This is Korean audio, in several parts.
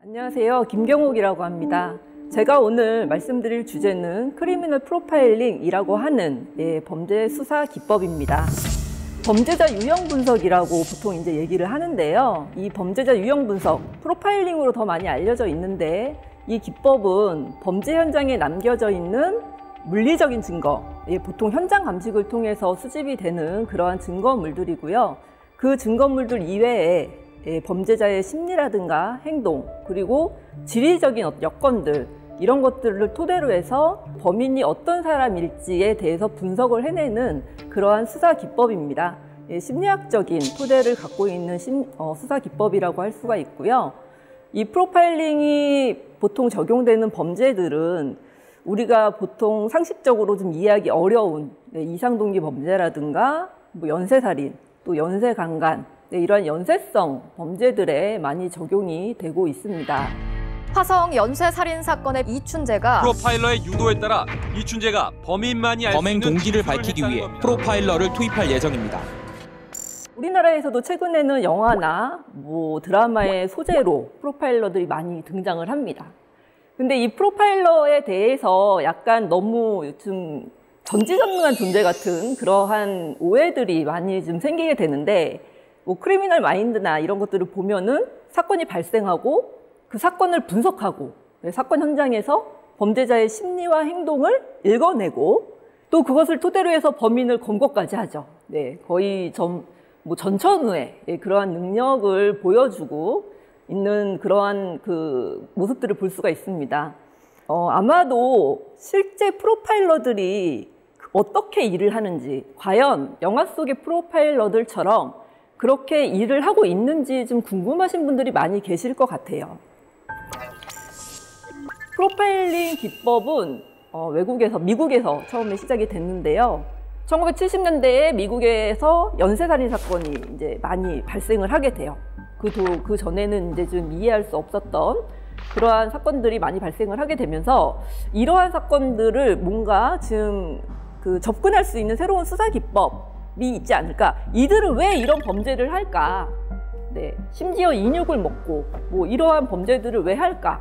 안녕하세요. 김경옥이라고 합니다. 제가 오늘 말씀드릴 주제는 크리미널 프로파일링이라고 하는 범죄 수사 기법입니다. 범죄자 유형 분석이라고 보통 이제 얘기를 하는데요. 이 범죄자 유형 분석, 프로파일링으로 더 많이 알려져 있는데 이 기법은 범죄 현장에 남겨져 있는 물리적인 증거, 보통 현장 감식을 통해서 수집이 되는 그러한 증거물들이고요. 그 증거물들 이외에 범죄자의 심리라든가 행동, 그리고 지리적인 여건들, 이런 것들을 토대로 해서 범인이 어떤 사람일지에 대해서 분석을 해내는 그러한 수사 기법입니다. 심리학적인 토대를 갖고 있는 수사 기법이라고 할 수가 있고요. 이 프로파일링이 보통 적용되는 범죄들은 우리가 보통 상식적으로 좀 이해하기 어려운 이상동기 범죄라든가 연쇄살인, 또 연쇄강간, 이러한 연쇄성 범죄들에 많이 적용이 되고 있습니다. 화성 연쇄살인 사건의 이춘재가 프로파일러의 유도에 따라 이춘재가 범인만이 알 수 있는 범행 동기를 밝히기 위해 프로파일러를 투입할 예정입니다. 우리나라에서도 최근에는 영화나 드라마의 소재로 프로파일러들이 많이 등장을 합니다. 근데 이 프로파일러에 대해서 약간 너무 요즘 전지전능한 존재 같은 그러한 오해들이 많이 좀 생기게 되는데, 크리미널 마인드나 이런 것들을 보면은 사건이 발생하고 그 사건을 분석하고 사건 현장에서 범죄자의 심리와 행동을 읽어내고 또 그것을 토대로 해서 범인을 검거까지 하죠. 거의 전천후의 그러한 능력을 보여주고 있는 그러한 그 모습들을 볼 수가 있습니다. 아마도 실제 프로파일러들이 어떻게 일을 하는지, 과연 영화 속의 프로파일러들처럼 그렇게 일을 하고 있는지 좀 궁금하신 분들이 많이 계실 것 같아요. 프로파일링 기법은 미국에서 처음에 시작이 됐는데요. 1970년대에 미국에서 연쇄살인 사건이 이제 많이 발생을 하게 돼요. 그 전에는 이제 좀 이해할 수 없었던 그러한 사건들이 많이 발생을 하게 되면서 이러한 사건들을 뭔가 지금 접근할 수 있는 새로운 수사 기법이 있지 않을까? 이들은 왜 이런 범죄를 할까? 심지어 인육을 먹고 이러한 범죄들을 왜 할까?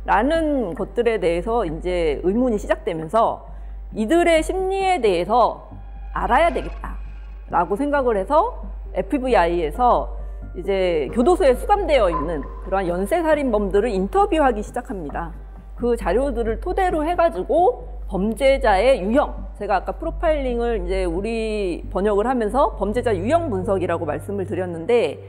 라는 것들에 대해서 이제 의문이 시작되면서 이들의 심리에 대해서 알아야 되겠다라고 생각을 해서 FBI에서 이제 교도소에 수감되어 있는 그러한 연쇄살인범들을 인터뷰하기 시작합니다. 그 자료들을 토대로 해가지고 범죄자의 유형, 제가 아까 프로파일링을 이제 우리 번역을 하면서 범죄자 유형 분석이라고 말씀을 드렸는데,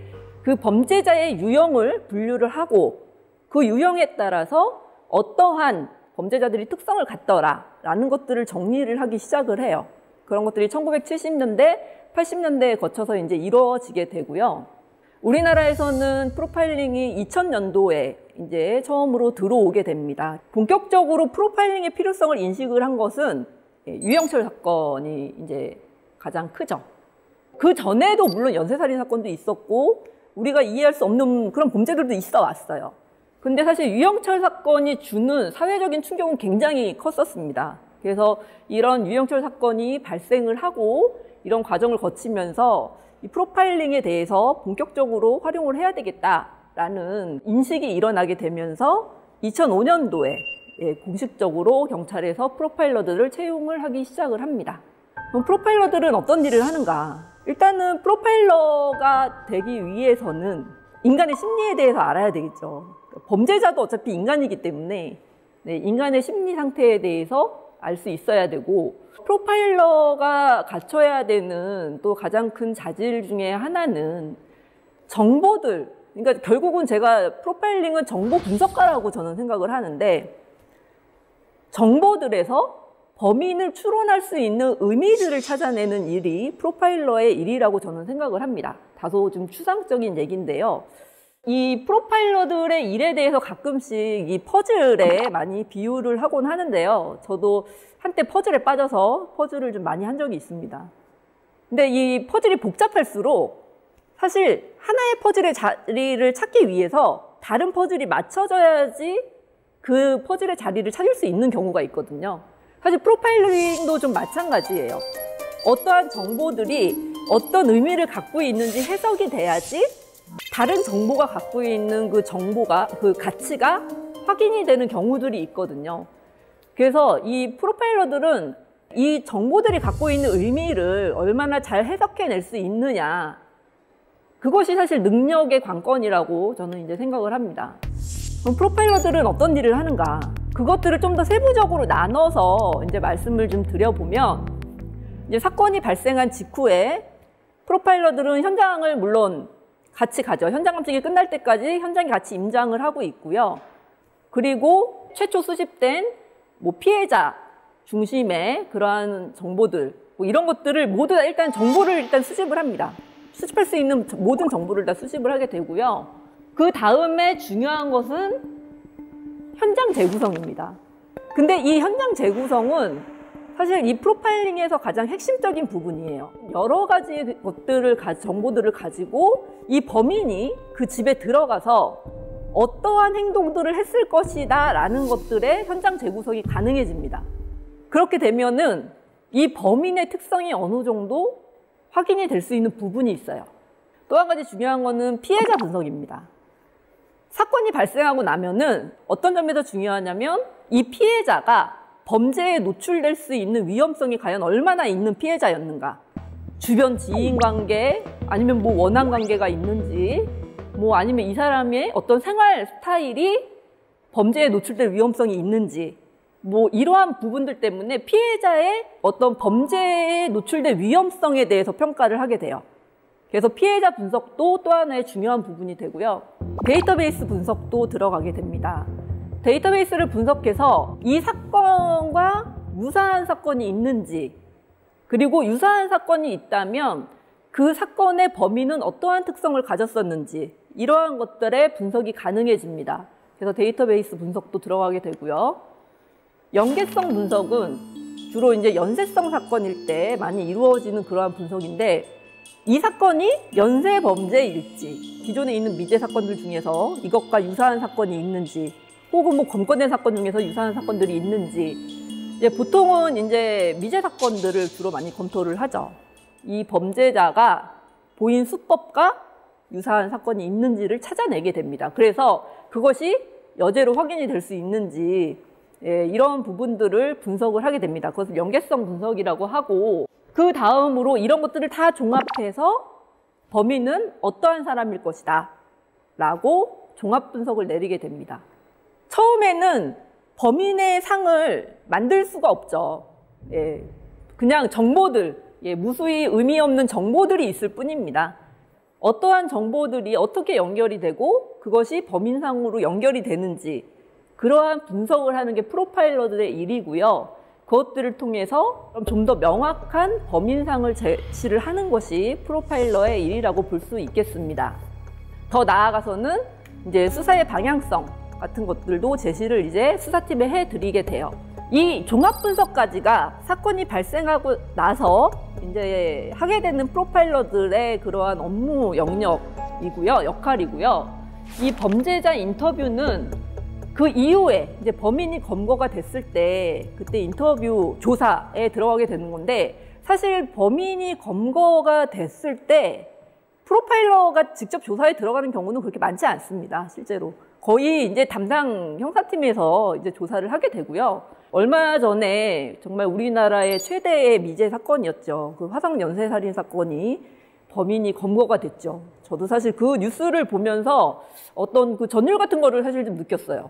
그 범죄자의 유형을 분류를 하고 그 유형에 따라서 어떠한 범죄자들이 특성을 갖더라라는 것들을 정리를 하기 시작을 해요. 그런 것들이 1970년대, 80년대에 거쳐서 이제 이루어지게 되고요. 우리나라에서는 프로파일링이 2000년도에 이제 처음으로 들어오게 됩니다. 본격적으로 프로파일링의 필요성을 인식을 한 것은 유영철 사건이 이제 가장 크죠. 그 전에도 물론 연쇄살인 사건도 있었고 우리가 이해할 수 없는 그런 범죄들도 있어 왔어요. 근데 사실 유영철 사건이 주는 사회적인 충격은 굉장히 컸었습니다. 그래서 이런 유영철 사건이 발생을 하고 이런 과정을 거치면서 이 프로파일링에 대해서 본격적으로 활용을 해야 되겠다라는 인식이 일어나게 되면서 2005년도에 공식적으로 경찰에서 프로파일러들을 채용을 하기 시작을 합니다. 그럼 프로파일러들은 어떤 일을 하는가? 일단은 프로파일러가 되기 위해서는 인간의 심리에 대해서 알아야 되겠죠. 범죄자도 어차피 인간이기 때문에 인간의 심리 상태에 대해서 알 수 있어야 되고, 프로파일러가 갖춰야 되는 또 가장 큰 자질 중에 하나는 정보들, 그러니까 결국은 제가 프로파일링은 정보 분석가라고 저는 생각을 하는데, 정보들에서 범인을 추론할 수 있는 의미들을 찾아내는 일이 프로파일러의 일이라고 저는 생각을 합니다. 다소 좀 추상적인 얘기인데요. 이 프로파일러들의 일에 대해서 가끔씩 이 퍼즐에 많이 비유를 하곤 하는데요. 저도 한때 퍼즐에 빠져서 퍼즐을 좀 많이 한 적이 있습니다. 근데 이 퍼즐이 복잡할수록 사실 하나의 퍼즐의 자리를 찾기 위해서 다른 퍼즐이 맞춰져야지 그 퍼즐의 자리를 찾을 수 있는 경우가 있거든요. 사실 프로파일링도 좀 마찬가지예요. 어떠한 정보들이 어떤 의미를 갖고 있는지 해석이 돼야지 다른 정보가 갖고 있는 그 정보가, 그 가치가 확인이 되는 경우들이 있거든요. 그래서 이 프로파일러들은 이 정보들이 갖고 있는 의미를 얼마나 잘 해석해낼 수 있느냐, 그것이 사실 능력의 관건이라고 저는 이제 생각을 합니다. 그럼 프로파일러들은 어떤 일을 하는가? 그것들을 좀 더 세부적으로 나눠서 이제 말씀을 좀 드려보면, 이제 사건이 발생한 직후에 프로파일러들은 현장을 물론 같이 가죠. 현장 감식이 끝날 때까지 현장에 같이 임장을 하고 있고요. 그리고 최초 수집된 뭐 피해자 중심의 그러한 정보들, 뭐 이런 것들을 모두 다 일단 정보를 일단 수집을 합니다. 수집할 수 있는 모든 정보를 다 수집을 하게 되고요. 그 다음에 중요한 것은 현장 재구성입니다. 근데 이 현장 재구성은 사실 이 프로파일링에서 가장 핵심적인 부분이에요. 여러 가지 것들을, 정보들을 가지고 이 범인이 그 집에 들어가서 어떠한 행동들을 했을 것이다 라는 것들의 현장 재구성이 가능해집니다. 그렇게 되면은 이 범인의 특성이 어느 정도 확인이 될 수 있는 부분이 있어요. 또 한 가지 중요한 거는 피해자 분석입니다. 사건이 발생하고 나면은 어떤 점에서 중요하냐면 이 피해자가 범죄에 노출될 수 있는 위험성이 과연 얼마나 있는 피해자였는가, 주변 지인 관계, 아니면 뭐 원한 관계가 있는지, 뭐 아니면 이 사람의 어떤 생활 스타일이 범죄에 노출될 위험성이 있는지, 뭐 이러한 부분들 때문에 피해자의 어떤 범죄에 노출될 위험성에 대해서 평가를 하게 돼요. 그래서 피해자 분석도 또 하나의 중요한 부분이 되고요. 데이터베이스 분석도 들어가게 됩니다. 데이터베이스를 분석해서 이 사건과 유사한 사건이 있는지, 그리고 유사한 사건이 있다면 그 사건의 범인은 어떠한 특성을 가졌었는지, 이러한 것들의 분석이 가능해집니다. 그래서 데이터베이스 분석도 들어가게 되고요. 연계성 분석은 주로 이제 연쇄성 사건일 때 많이 이루어지는 그러한 분석인데, 이 사건이 연쇄 범죄일지, 기존에 있는 미제 사건들 중에서 이것과 유사한 사건이 있는지, 혹은 뭐 검거된 사건 중에서 유사한 사건들이 있는지, 이제 보통은 이제 미제 사건들을 주로 많이 검토를 하죠. 이 범죄자가 보인 수법과 유사한 사건이 있는지를 찾아내게 됩니다. 그래서 그것이 여죄로 확인이 될 수 있는지, 이런 부분들을 분석을 하게 됩니다. 그것을 연계성 분석이라고 하고, 그 다음으로 이런 것들을 다 종합해서 범인은 어떠한 사람일 것이다 라고 종합 분석을 내리게 됩니다. 처음에는 범인의 상을 만들 수가 없죠. 그냥 정보들, 무수히 의미 없는 정보들이 있을 뿐입니다. 어떠한 정보들이 어떻게 연결이 되고 그것이 범인상으로 연결이 되는지, 그러한 분석을 하는 게 프로파일러들의 일이고요. 그것들을 통해서 좀 더 명확한 범인상을 제시를 하는 것이 프로파일러의 일이라고 볼 수 있겠습니다. 더 나아가서는 이제 수사의 방향성 같은 것들도 제시를 이제 수사팀에 해드리게 돼요. 이 종합 분석까지가 사건이 발생하고 나서 이제 하게 되는 프로파일러들의 그러한 업무 영역이고요, 역할이고요. 이 범죄자 인터뷰는 그 이후에 이제 범인이 검거가 됐을 때 그때 인터뷰 조사에 들어가게 되는 건데, 사실 범인이 검거가 됐을 때 프로파일러가 직접 조사에 들어가는 경우는 그렇게 많지 않습니다. 실제로 거의 이제 담당 형사팀에서 이제 조사를 하게 되고요. 얼마 전에 정말 우리나라의 최대의 미제 사건이었죠. 그 화성 연쇄살인 사건이 범인이 검거가 됐죠. 저도 사실 그 뉴스를 보면서 어떤 그 전율 같은 거를 사실 좀 느꼈어요.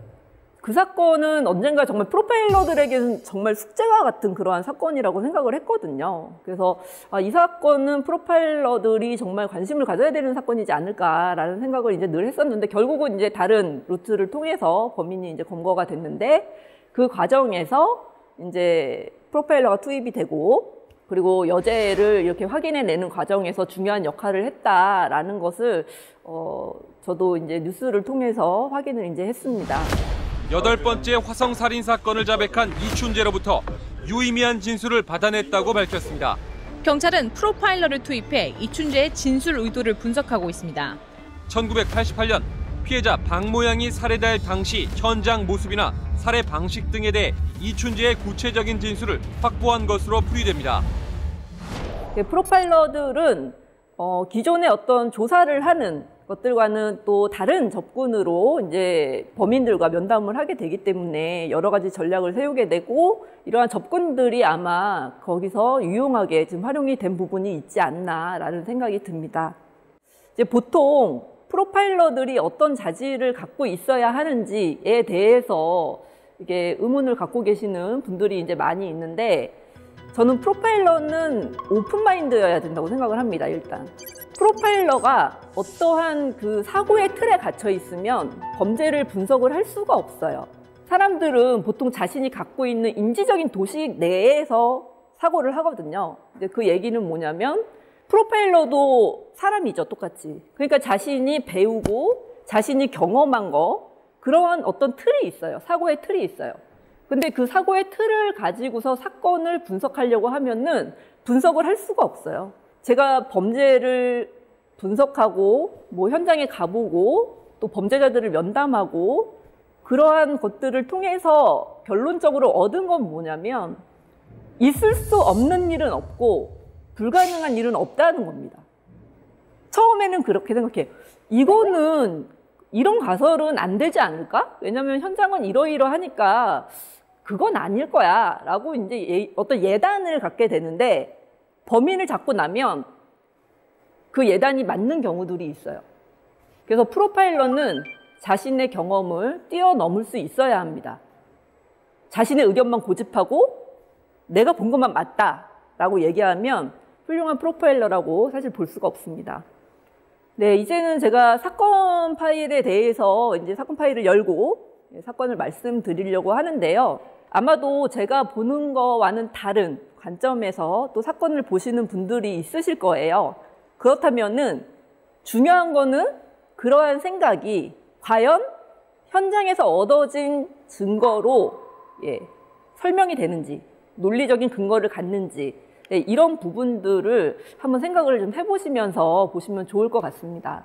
그 사건은 언젠가 정말 프로파일러들에게는 정말 숙제와 같은 그러한 사건이라고 생각을 했거든요. 그래서 이 사건은 프로파일러들이 정말 관심을 가져야 되는 사건이지 않을까라는 생각을 이제 늘 했었는데, 결국은 이제 다른 루트를 통해서 범인이 이제 검거가 됐는데, 그 과정에서 이제 프로파일러가 투입이 되고, 그리고 여죄를 이렇게 확인해내는 과정에서 중요한 역할을 했다라는 것을 저도 이제 뉴스를 통해서 확인을 이제 했습니다. 8번째 화성 살인 사건을 자백한 이춘재로부터 유의미한 진술을 받아냈다고 밝혔습니다. 경찰은 프로파일러를 투입해 이춘재의 진술 의도를 분석하고 있습니다. 1988년 피해자 박모양이 살해될 당시 현장 모습이나 살해 방식 등에 대해 이춘재의 구체적인 진술을 확보한 것으로 풀이됩니다. 프로파일러들은 기존에 어떤 조사를 하는 것들과는 또 다른 접근으로 이제 범인들과 면담을 하게 되기 때문에 여러 가지 전략을 세우게 되고 이러한 접근들이 아마 거기서 유용하게 지금 활용이 된 부분이 있지 않나라는 생각이 듭니다. 이제 보통 프로파일러들이 어떤 자질을 갖고 있어야 하는지에 대해서 이게 의문을 갖고 계시는 분들이 이제 많이 있는데 저는 프로파일러는 오픈마인드여야 된다고 생각을 합니다. 일단 프로파일러가 어떠한 그 사고의 틀에 갇혀 있으면 범죄를 분석을 할 수가 없어요. 사람들은 보통 자신이 갖고 있는 인지적인 도식 내에서 사고를 하거든요. 근데 그 얘기는 뭐냐면 프로파일러도 사람이죠, 똑같이. 그러니까 자신이 배우고 자신이 경험한 거 그러한 어떤 틀이 있어요. 사고의 틀이 있어요. 근데 그 사고의 틀을 가지고서 사건을 분석하려고 하면은 분석을 할 수가 없어요. 제가 범죄를 분석하고 뭐 현장에 가보고 또 범죄자들을 면담하고 그러한 것들을 통해서 결론적으로 얻은 건 뭐냐면 있을 수 없는 일은 없고 불가능한 일은 없다는 겁니다. 처음에는 그렇게 생각해. 이거는 이런 가설은 안 되지 않을까? 왜냐면 현장은 이러이러하니까 그건 아닐 거야 라고 이제 어떤 예단을 갖게 되는데 범인을 잡고 나면 그 예단이 맞는 경우들이 있어요. 그래서 프로파일러는 자신의 경험을 뛰어넘을 수 있어야 합니다. 자신의 의견만 고집하고 내가 본 것만 맞다라고 얘기하면 훌륭한 프로파일러라고 사실 볼 수가 없습니다. 네, 이제는 제가 사건 파일에 대해서 이제 사건 파일을 열고 사건을 말씀드리려고 하는데요. 아마도 제가 보는 거와는 다른 관점에서 또 사건을 보시는 분들이 있으실 거예요. 그렇다면은 중요한 거는 그러한 생각이 과연 현장에서 얻어진 증거로 설명이 되는지, 논리적인 근거를 갖는지 이런 부분들을 한번 생각을 좀 해보시면서 보시면 좋을 것 같습니다.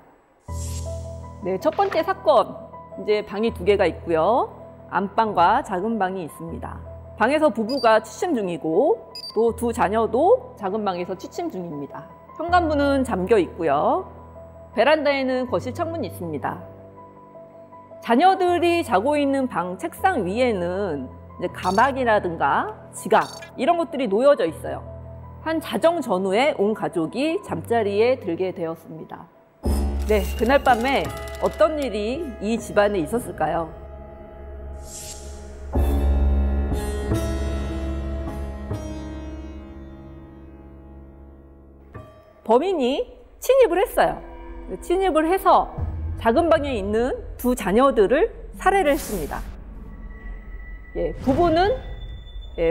네, 첫 번째 사건, 이제 방이 2개가 있고요. 안방과 작은 방이 있습니다. 방에서 부부가 취침 중이고 또 2 자녀도 작은 방에서 취침 중입니다. 현관문은 잠겨 있고요. 베란다에는 거실 창문이 있습니다. 자녀들이 자고 있는 방 책상 위에는 이제 가방이라든가 지갑 이런 것들이 놓여져 있어요. 한 자정 전후에 온 가족이 잠자리에 들게 되었습니다. 네, 그날 밤에 어떤 일이 이 집안에 있었을까요? 범인이 침입을 했어요. 침입을 해서 작은 방에 있는 2 자녀들을 살해를 했습니다. 부부는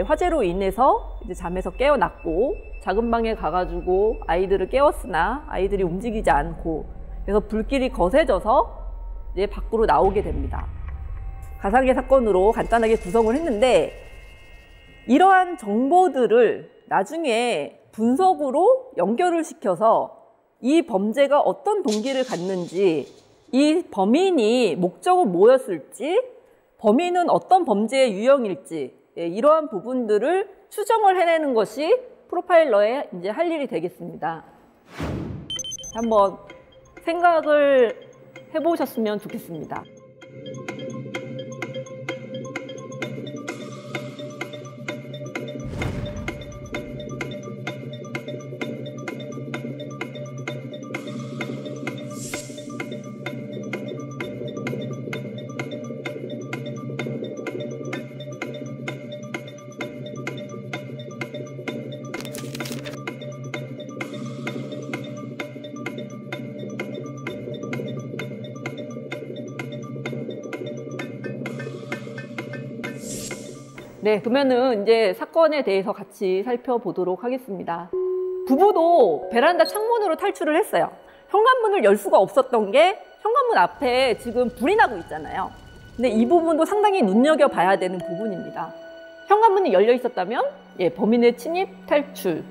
화재로 인해서 이제 잠에서 깨어났고 작은 방에 가가지고 아이들을 깨웠으나 아이들이 움직이지 않고 그래서 불길이 거세져서 이제 밖으로 나오게 됩니다. 가상의 사건으로 간단하게 구성을 했는데 이러한 정보들을 나중에 분석으로 연결을 시켜서 이 범죄가 어떤 동기를 갖는지, 이 범인이 목적은 뭐였을지, 범인은 어떤 범죄의 유형일지 이러한 부분들을 추정을 해내는 것이 프로파일러의 이제 할 일이 되겠습니다. 한번 생각을 해보셨으면 좋겠습니다. 네, 그러면은 이제 사건에 대해서 같이 살펴보도록 하겠습니다. 부부도 베란다 창문으로 탈출을 했어요. 현관문을 열 수가 없었던 게 현관문 앞에 지금 불이 나고 있잖아요. 근데 이 부분도 상당히 눈여겨봐야 되는 부분입니다. 현관문이 열려 있었다면 범인의 침입 탈출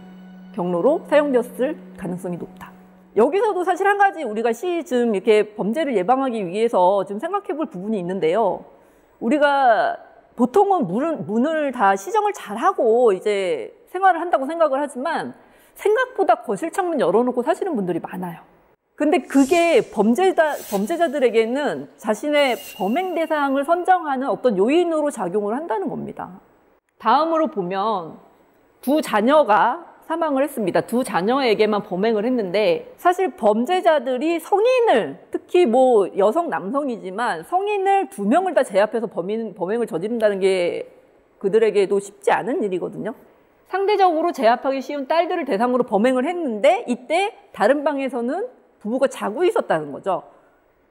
경로로 사용되었을 가능성이 높다. 여기서도 사실 한 가지 우리가 좀 이렇게 범죄를 예방하기 위해서 좀 생각해 볼 부분이 있는데요. 우리가 보통은 문을 다 시정을 잘하고 이제 생활을 한다고 생각을 하지만 생각보다 거실 창문 열어놓고 사시는 분들이 많아요. 근데 그게 범죄자들에게는 자신의 범행 대상을 선정하는 어떤 요인으로 작용을 한다는 겁니다. 다음으로 보면 두 자녀가 사망을 했습니다. 두 자녀에게만 범행을 했는데 사실 범죄자들이 성인을 특히 뭐 여성 남성이지만 성인을 2명을 다 제압해서 범행을 저지른다는 게 그들에게도 쉽지 않은 일이거든요. 상대적으로 제압하기 쉬운 딸들을 대상으로 범행을 했는데 이때 다른 방에서는 부부가 자고 있었다는 거죠.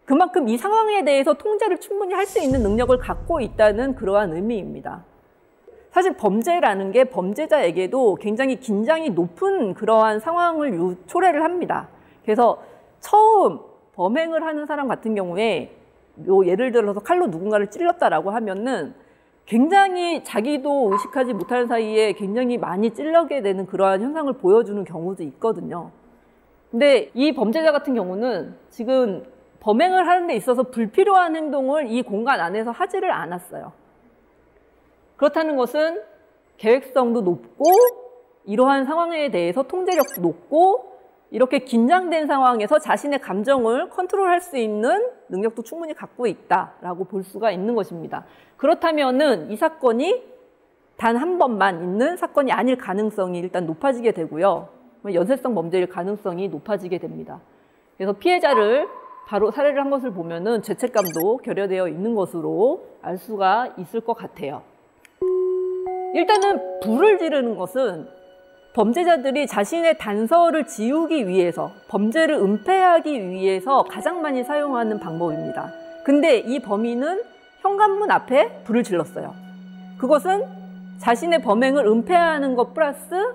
그만큼 이 상황에 대해서 통제를 충분히 할 수 있는 능력을 갖고 있다는 그러한 의미입니다. 사실 범죄라는 게 범죄자에게도 굉장히 긴장이 높은 그러한 상황을 초래를 합니다. 그래서 처음 범행을 하는 사람 같은 경우에 예를 들어서 칼로 누군가를 찔렀다라고 하면은 굉장히 자기도 의식하지 못하는 사이에 굉장히 많이 찔러게 되는 그러한 현상을 보여주는 경우도 있거든요. 근데 이 범죄자 같은 경우는 지금 범행을 하는 데 있어서 불필요한 행동을 이 공간 안에서 하지를 않았어요. 그렇다는 것은 계획성도 높고 이러한 상황에 대해서 통제력도 높고 이렇게 긴장된 상황에서 자신의 감정을 컨트롤할 수 있는 능력도 충분히 갖고 있다라고 볼 수가 있는 것입니다. 그렇다면은 이 사건이 단 한 번만 있는 사건이 아닐 가능성이 일단 높아지게 되고요. 연쇄성 범죄일 가능성이 높아지게 됩니다. 그래서 피해자를 바로 살해를 한 것을 보면은 죄책감도 결여되어 있는 것으로 알 수가 있을 것 같아요. 일단은 불을 지르는 것은 범죄자들이 자신의 단서를 지우기 위해서, 범죄를 은폐하기 위해서 가장 많이 사용하는 방법입니다. 근데 이 범인은 현관문 앞에 불을 질렀어요. 그것은 자신의 범행을 은폐하는 것 플러스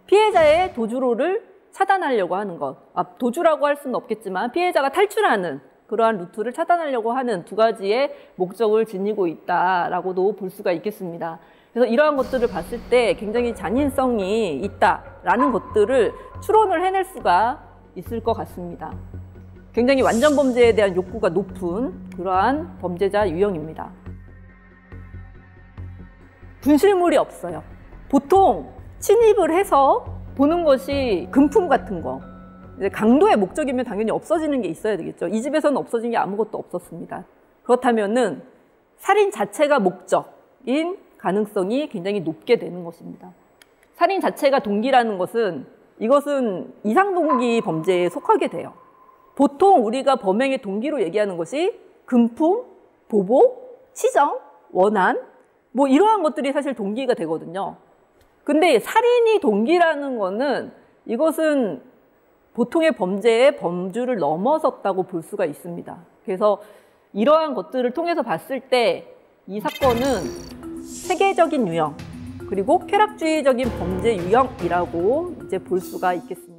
피해자의 도주로를 차단하려고 하는 것. 도주라고 할 수는 없겠지만 피해자가 탈출하는 그러한 루트를 차단하려고 하는 두 가지의 목적을 지니고 있다라고도 볼 수가 있겠습니다. 그래서 이러한 것들을 봤을 때 굉장히 잔인성이 있다라는 것들을 추론을 해낼 수가 있을 것 같습니다. 굉장히 완전 범죄에 대한 욕구가 높은 그러한 범죄자 유형입니다. 분실물이 없어요. 보통 침입을 해서 보는 것이 금품 같은 거, 강도의 목적이면 당연히 없어지는 게 있어야 되겠죠. 이 집에서는 없어진 게 아무것도 없었습니다. 그렇다면은 살인 자체가 목적인 가능성이 굉장히 높게 되는 것입니다. 살인 자체가 동기라는 것은 이것은 이상동기 범죄에 속하게 돼요. 보통 우리가 범행의 동기로 얘기하는 것이 금품, 보복, 치정, 원한 뭐 이러한 것들이 사실 동기가 되거든요. 근데 살인이 동기라는 거는 이것은 보통의 범죄의 범주를 넘어섰다고 볼 수가 있습니다. 그래서 이러한 것들을 통해서 봤을 때 이 사건은 세계적인 유형 그리고 쾌락주의적인 범죄 유형이라고 이제 볼 수가 있겠습니다.